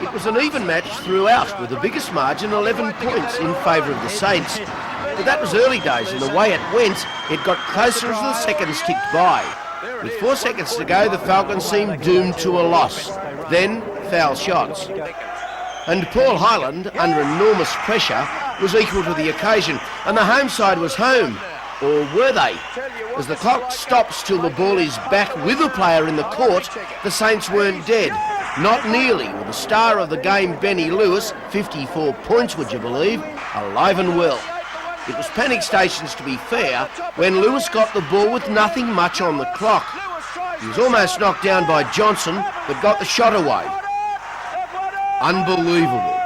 It was an even match throughout, with the biggest margin 11 points in favour of the Saints. But that was early days, and the way it went, it got closer as the seconds ticked by. With 4 seconds to go, the Falcons seemed doomed to a loss. Then, foul shots. And Paul Hyland, under enormous pressure, was equal to the occasion, and the home side was home. Or were they? As the clock stops till the ball is back with a player in the court, the Saints weren't dead. Not nearly, with the star of the game, Benny Lewis, 54 points would you believe, alive and well. It was panic stations to be fair, when Lewis got the ball with nothing much on the clock. He was almost knocked down by Johnson, but got the shot away. Unbelievable.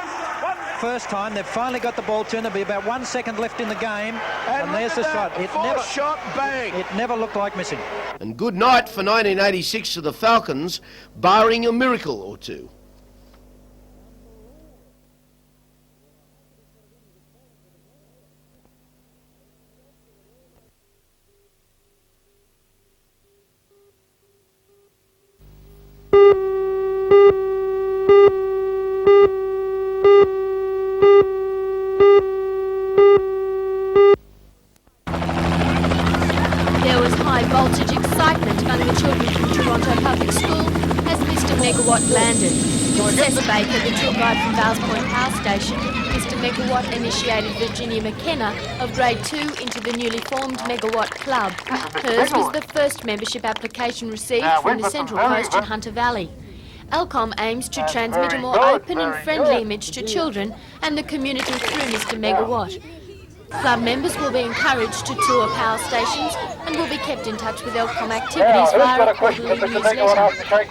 First time they've finally got the ball turned. There'll be about 1 second left in the game, and there's the shot. It never looked like missing. And good night for 1986 to the Falcons, barring a miracle or two. Voltage excitement among the children from Toronto Public School as Mr. Megawatt landed. For Cess Baker, the tour guide from Vales Point Power Station, Mr. Megawatt initiated Virginia McKenna of Grade 2 into the newly formed Megawatt Club. Hers was the first membership application received from the Central Coast in Hunter Valley. Alcom aims to transmit a more open and friendly image to children and the community through Mr. Megawatt. Club members will be encouraged to tour power stations and will be kept in touch with Elcom activities via a quarterly newsletter.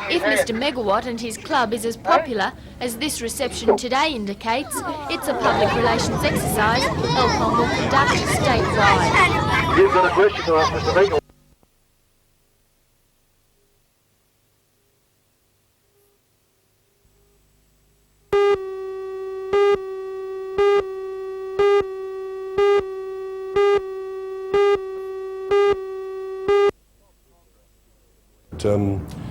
If Mr. Megawatt and his club is as popular as this reception today indicates, it's a public relations exercise Elcom will conduct statewide. You've got a question to ask Mr. Megawatt.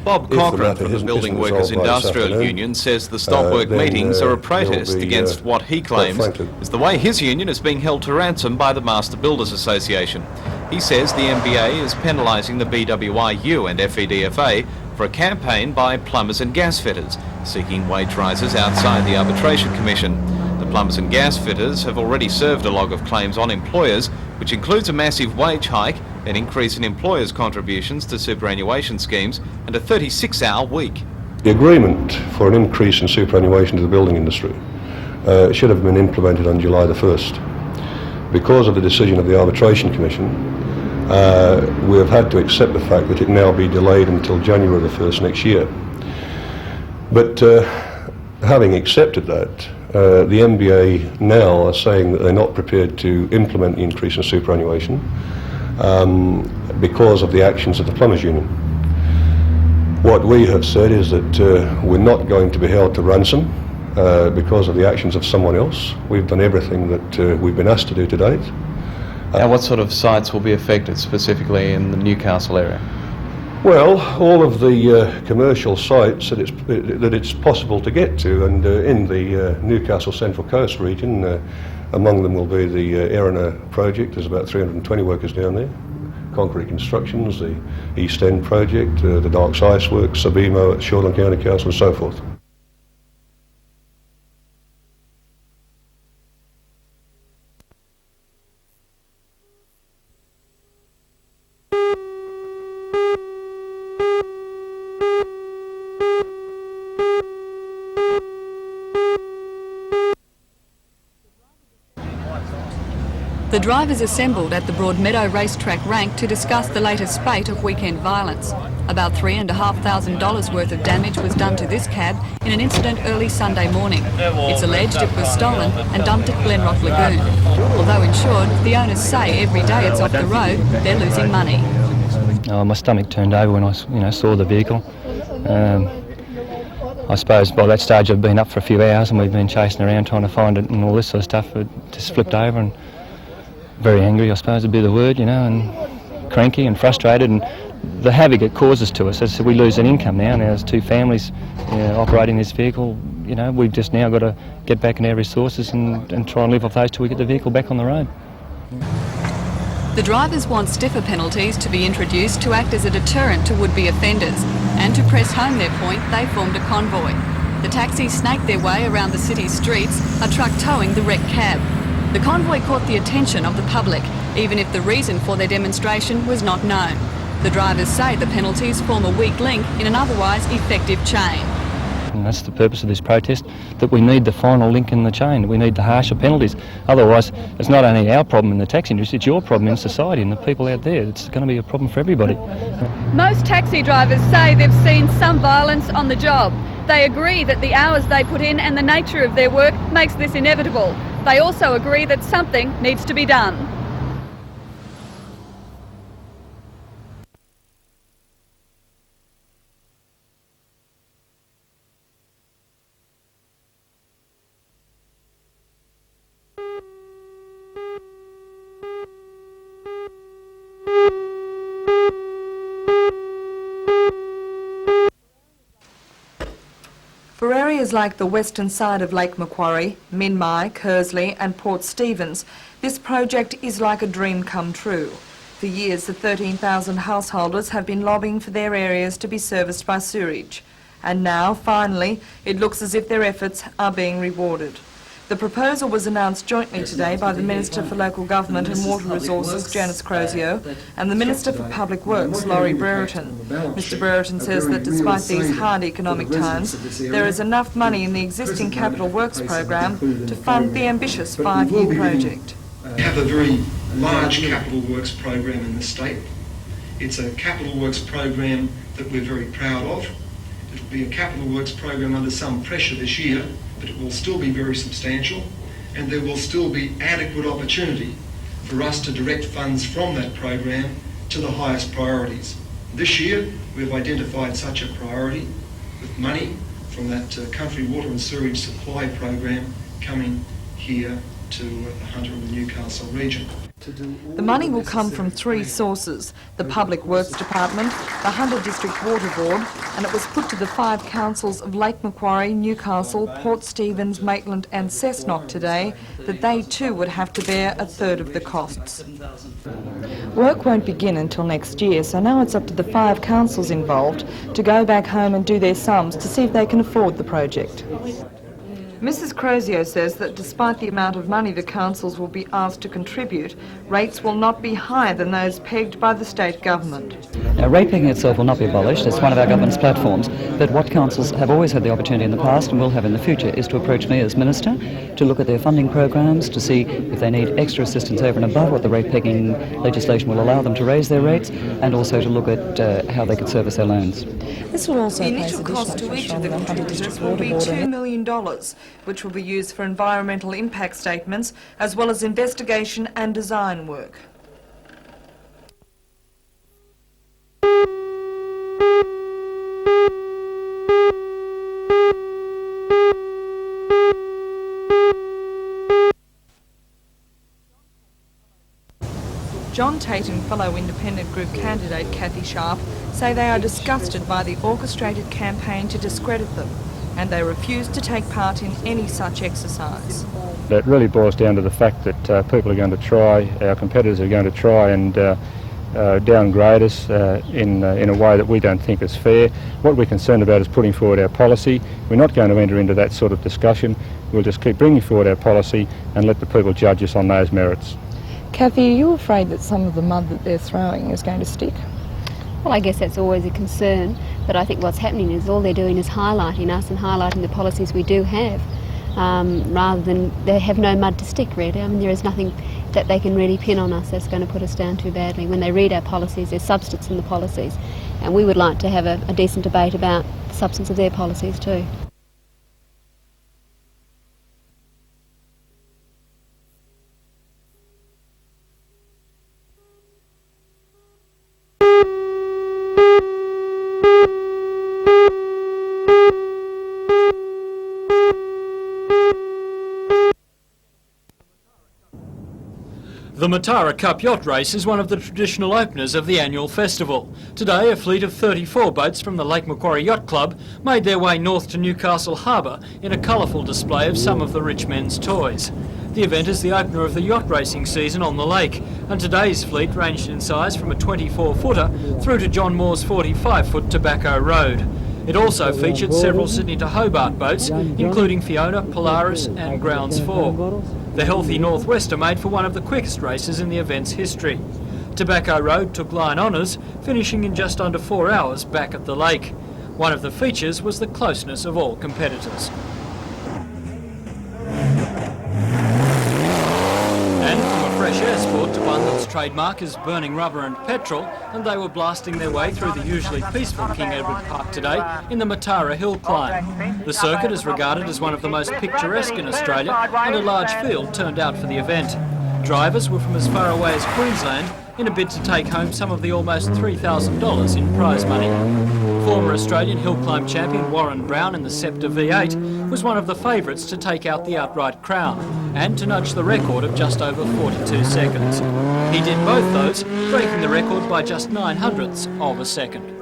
Bob Cochrane from the Building Workers Industrial Union says the stop work meetings are a protest against what he claims is the way his union is being held to ransom by the Master Builders Association. He says the MBA is penalising the BWIU and FEDFA for a campaign by plumbers and gas fitters seeking wage rises outside the Arbitration Commission. The plumbers and gas fitters have already served a log of claims on employers, which includes a massive wage hike, an increase in employers' contributions to superannuation schemes, and a 36-hour week. The agreement for an increase in superannuation to the building industry should have been implemented on July the 1st. Because of the decision of the Arbitration Commission, we have had to accept the fact that it now be delayed until January the 1st next year. But having accepted that, the MBA now are saying that they're not prepared to implement the increase in superannuation because of the actions of the Plumbers Union. What we have said is that we're not going to be held to ransom because of the actions of someone else. We've done everything that we've been asked to do to date. Now, what sort of sites will be affected specifically in the Newcastle area? Well, all of the commercial sites that it's possible to get to, and in the Newcastle Central Coast region, among them will be the Erina project. There's about 320 workers down there. Concrete Constructions, the East End project, the Darks Ice Works, Sabimo at Shortland County Council, and so forth. The drivers assembled at the Broadmeadow Racetrack rank to discuss the latest spate of weekend violence. About $3,500 worth of damage was done to this cab in an incident early Sunday morning. It's alleged it was stolen and dumped at Glenrock Lagoon. Although insured, the owners say every day it's off the road, they're losing money. My stomach turned over when I saw the vehicle. I suppose by that stage I've been up for a few hours and we've been chasing around trying to find it and all this sort of stuff. It just flipped over and very angry, I suppose would be the word, and cranky and frustrated, and the havoc it causes to us as we lose an income now. Now there's two families operating this vehicle, you know, we've just now got to get back in our resources and try and live off those till we get the vehicle back on the road. The drivers want stiffer penalties to be introduced to act as a deterrent to would-be offenders, and to press home their point, they formed a convoy. The taxis snaked their way around the city's streets, a truck towing the wrecked cab. The convoy caught the attention of the public, even if the reason for their demonstration was not known. The drivers say the penalties form a weak link in an otherwise effective chain. And that's the purpose of this protest, that we need the final link in the chain. We need the harsher penalties. Otherwise, it's not only our problem in the taxi industry, it's your problem in society and the people out there. It's going to be a problem for everybody. Most taxi drivers say they've seen some violence on the job. They agree that the hours they put in and the nature of their work makes this inevitable. They also agree that something needs to be done. For areas like the western side of Lake Macquarie, Minmai, Kersley and Port Stephens, this project is like a dream come true. For years, the 13,000 householders have been lobbying for their areas to be serviced by sewerage. And now, finally, it looks as if their efforts are being rewarded. The proposal was announced jointly today by the Minister for Local Government and Water Resources, Janice Crozio, and the Minister for Public Works, Laurie Brereton. Mr Brereton says that despite these hard economic times, there is enough money in the existing Capital Works program to fund the ambitious 5-year project. We have a very large Capital Works program in the state. It's a Capital Works program that we're very proud of. It will be a Capital Works program under some pressure this year, but it will still be very substantial, and there will still be adequate opportunity for us to direct funds from that program to the highest priorities. This year, we've identified such a priority with money from that Country Water and Sewerage Supply program coming here to the Hunter and the Newcastle region. The money will come from 3 sources: the Public Works Department, the Hunter District Water Board, and it was put to the 5 councils of Lake Macquarie, Newcastle, Port Stephens, Maitland and Cessnock today that they too would have to bear a third of the costs. Work won't begin until next year, so now it's up to the 5 councils involved to go back home and do their sums to see if they can afford the project. Mrs Crozio says that despite the amount of money the councils will be asked to contribute, rates will not be higher than those pegged by the state government. Now, rate picking itself will not be abolished. It's one of our government's platforms. But what councils have always had the opportunity in the past and will have in the future is to approach me as Minister to look at their funding programs, to see if they need extra assistance over and above what the rate picking legislation will allow them to raise their rates, and also to look at how they could service their loans. This will also the initial cost to each of the contributors will be $2 million, which will be used for environmental impact statements as well as investigation and design work. John Tate and fellow independent group candidate Cathy Sharp say they are disgusted by the orchestrated campaign to discredit them, and they refuse to take part in any such exercise. It really boils down to the fact that people are going to try, our competitors are going to try and downgrade us in a way that we don't think is fair. What we're concerned about is putting forward our policy. We're not going to enter into that sort of discussion. We'll just keep bringing forward our policy and let the people judge us on those merits. Cathy, are you afraid that some of the mud that they're throwing is going to stick? Well, I guess that's always a concern, but I think what's happening is all they're doing is highlighting us and highlighting the policies we do have, rather than they have no mud to stick, really. I mean, there is nothing that they can really pin on us that's going to put us down too badly. When they read our policies, there's substance in the policies, and we would like to have a decent debate about the substance of their policies too. The Matara Cup Yacht Race is one of the traditional openers of the annual festival. Today, a fleet of 34 boats from the Lake Macquarie Yacht Club made their way north to Newcastle Harbour in a colourful display of some of the rich men's toys. The event is the opener of the yacht racing season on the lake, and today's fleet ranged in size from a 24-footer through to John Moore's 45-foot Tobacco Road. It also featured several Sydney to Hobart boats, including Fiona, Polaris and Grounds 4. The Healthy Northwester made for one of the quickest races in the event's history. Tobacco Road took line honours, finishing in just under 4 hours back at the lake. One of the features was the closeness of all competitors. And from a fresh air sport to one that's trademark is burning rubber and petrol, and they were blasting their way through the usually peaceful King Edward Park today in the Matara Hill Climb. The circuit is regarded as one of the most picturesque in Australia, and a large field turned out for the event. Drivers were from as far away as Queensland in a bid to take home some of the almost $3,000 in prize money. Former Australian hill climb champion Warren Brown in the Sceptre V8 was one of the favourites to take out the outright crown and to nudge the record of just over 42 seconds. He did both those, breaking the record by just 0.09 of a second.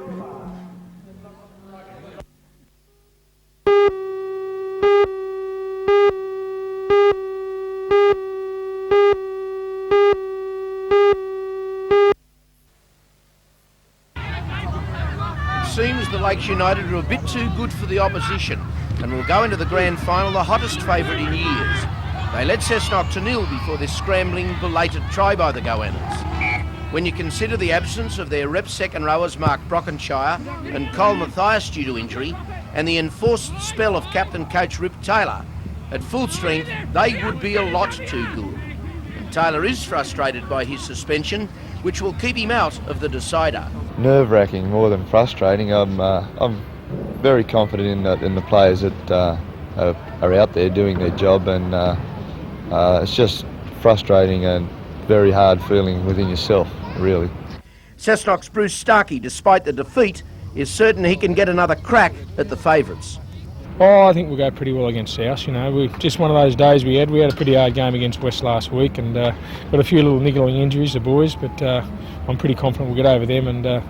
Seems the Lakes United are a bit too good for the opposition and will go into the grand final the hottest favourite in years. They led Cessnock to nil before this scrambling, belated try by the Goannas. When you consider the absence of their rep second rowers Mark Brockenshire and Cole Mathias due to injury, and the enforced spell of captain coach Rip Taylor, at full strength they would be a lot too good. And Taylor is frustrated by his suspension, which will keep him out of the decider. Nerve-wracking more than frustrating. I'm very confident in the players that are out there doing their job, and it's just frustrating and very hard feeling within yourself, really. Cessnock's Bruce Starkey, despite the defeat, is certain he can get another crack at the favourites. Oh, I think we'll go pretty well against South. You know, just one of those days we had. We had a pretty hard game against West last week, and got a few little niggling injuries, the boys. But I'm pretty confident we'll get over them, and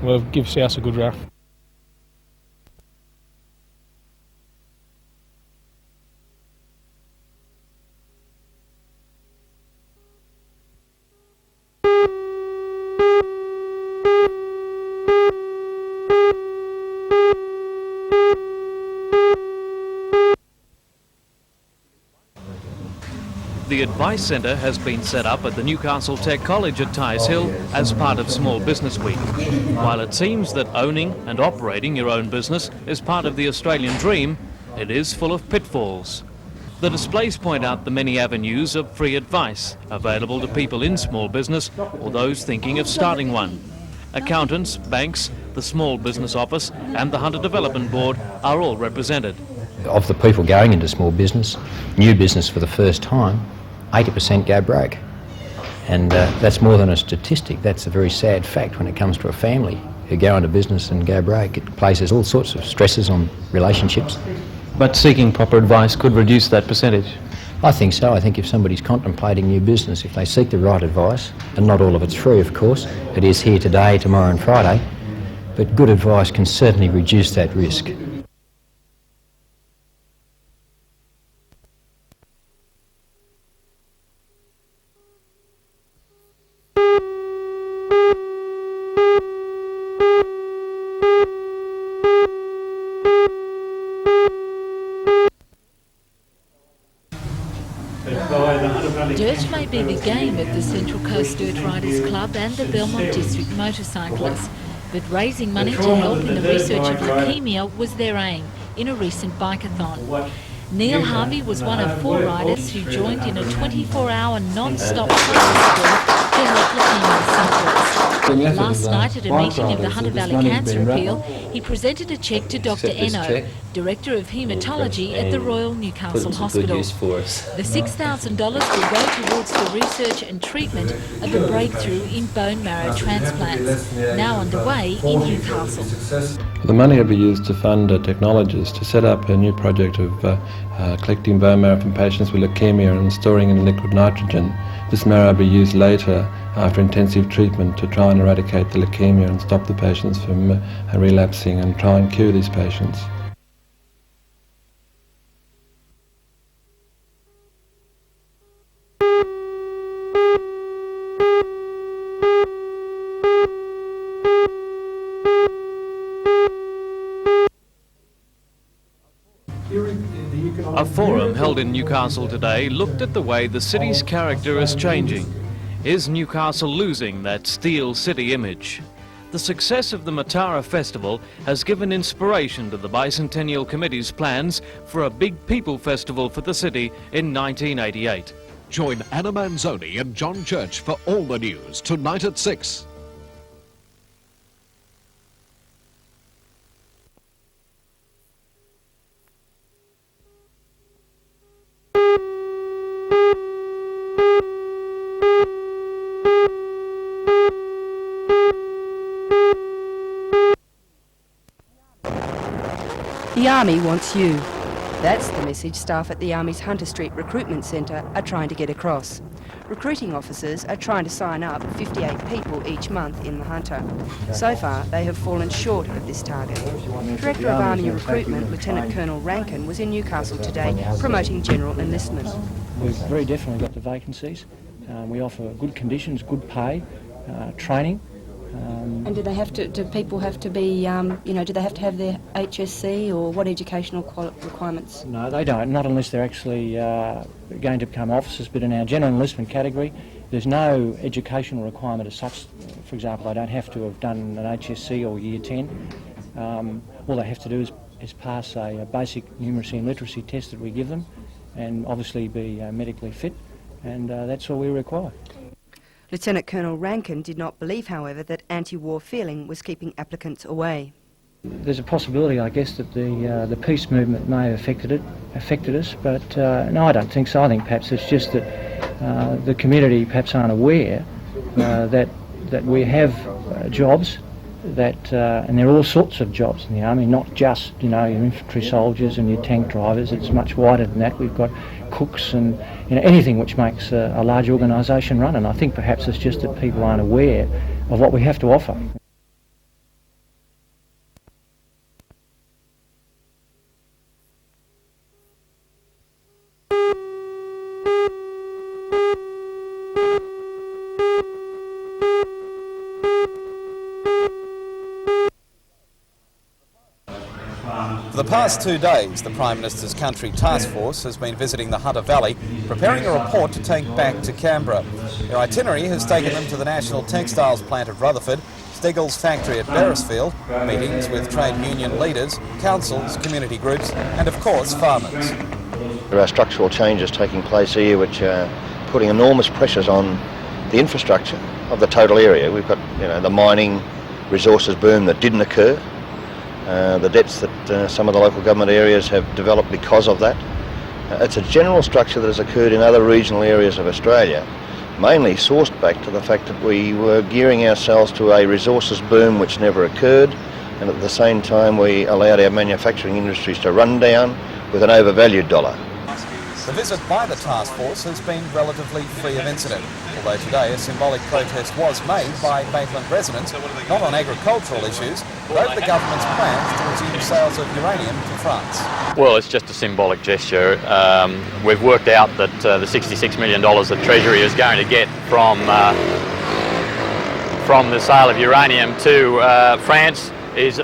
we'll give South a good run. The Advice Centre has been set up at the Newcastle Tech College at Tyers Hill as part of Small Business Week. While it seems that owning and operating your own business is part of the Australian dream, it is full of pitfalls. The displays point out the many avenues of free advice available to people in small business or those thinking of starting one. Accountants, banks, the Small Business Office and the Hunter Development Board are all represented. Of the people going into small business, new business for the first time, 80% go broke. And that's more than a statistic, that's a very sad fact when it comes to a family who go into business and go broke. It places all sorts of stresses on relationships. But seeking proper advice could reduce that percentage? I think so. I think if somebody's contemplating new business, if they seek the right advice, and not all of it's free of course, it is here today, tomorrow and Friday, but good advice can certainly reduce that risk. Dirt may be the game of the Central Coast Dirt Riders Club and the Belmont District Motorcyclists, but raising money to help in the research of leukaemia was their aim in a recent bikeathon. Neil Harvey was one of 4 riders who joined in a 24-hour non-stop cycle to help leukemia sufferers. Last night at a meeting of the Hunter Valley Cancer Appeal, he presented a cheque to Dr Eno, Director of Haematology at the Royal Newcastle Hospital. The $6,000 will go towards the research and treatment of a breakthrough in bone marrow transplants, now underway in Newcastle. The money will be used to fund technologists to set up a new project of collecting bone marrow from patients with leukemia and storing in liquid nitrogen. This marrow will be used later after intensive treatment to try and eradicate the leukemia and stop the patients from relapsing and try and cure these patients. A forum held in Newcastle today looked at the way the city's character is changing. Is Newcastle losing that steel city image? The success of the Matara Festival has given inspiration to the Bicentennial Committee's plans for a big people festival for the city in 1988. Join Anna Manzoni and John Church for all the news tonight at 6. The Army wants you. That's the message staff at the Army's Hunter Street Recruitment Centre are trying to get across. Recruiting officers are trying to sign up 58 people each month in the Hunter. So far, they have fallen short of this target. Director of Army Recruitment, Lieutenant Colonel Rankin, was in Newcastle today promoting general enlistment. We've very definitely got the vacancies. We offer good conditions, good pay, training. And do people have to be, do they have to have their HSC or what educational requirements? No, they don't, not unless they're actually going to become officers, but in our general enlistment category, there's no educational requirement as such. For example, they don't have to have done an HSC or Year 10. All they have to do is pass a basic numeracy and literacy test that we give them, and obviously be medically fit, and that's all we require. Lieutenant Colonel Rankin did not believe, however, that anti-war feeling was keeping applicants away. There's a possibility, I guess, that the peace movement may have affected us, but no, I don't think so. I think perhaps it's just that the community perhaps aren't aware that we have jobs, and there are all sorts of jobs in the Army, not just your infantry soldiers and your tank drivers. It's much wider than that. We've got cooks and anything which makes a large organisation run, and I think perhaps it's just that people aren't aware of what we have to offer. For the past 2 days, the Prime Minister's country task force has been visiting the Hunter Valley, preparing a report to take back to Canberra. Their itinerary has taken them to the National Textiles plant at Rutherford, Steggall's factory at Beresfield, meetings with trade union leaders, councils, community groups, and of course farmers. There are structural changes taking place here which are putting enormous pressures on the infrastructure of the total area. We've got the mining resources boom that didn't occur. The debts that some of the local government areas have developed because of that. It's a general structure that has occurred in other regional areas of Australia, mainly sourced back to the fact that we were gearing ourselves to a resources boom which never occurred, and at the same time we allowed our manufacturing industries to run down with an overvalued dollar. The visit by the task force has been relatively free of incident, although today a symbolic protest was made by Maitland residents, not on agricultural issues, but over the government's plans to resume sales of uranium to France. Well, it's just a symbolic gesture. We've worked out that the $66 million that Treasury is going to get from the sale of uranium to France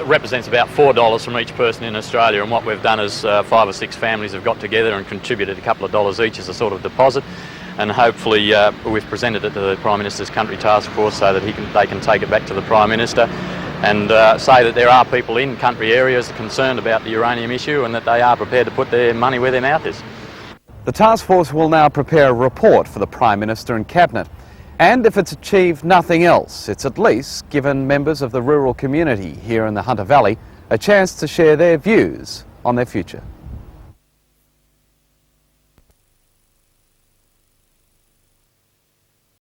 represents about $4 from each person in Australia, and what we've done is 5 or 6 families have got together and contributed a couple of dollars each as a sort of deposit, and hopefully we've presented it to the Prime Minister's country task force so that they can take it back to the Prime Minister and say that there are people in country areas concerned about the uranium issue and that they are prepared to put their money where their mouth is. The task force will now prepare a report for the Prime Minister and Cabinet. And if it's achieved nothing else, it's at least given members of the rural community here in the Hunter Valley a chance to share their views on their future.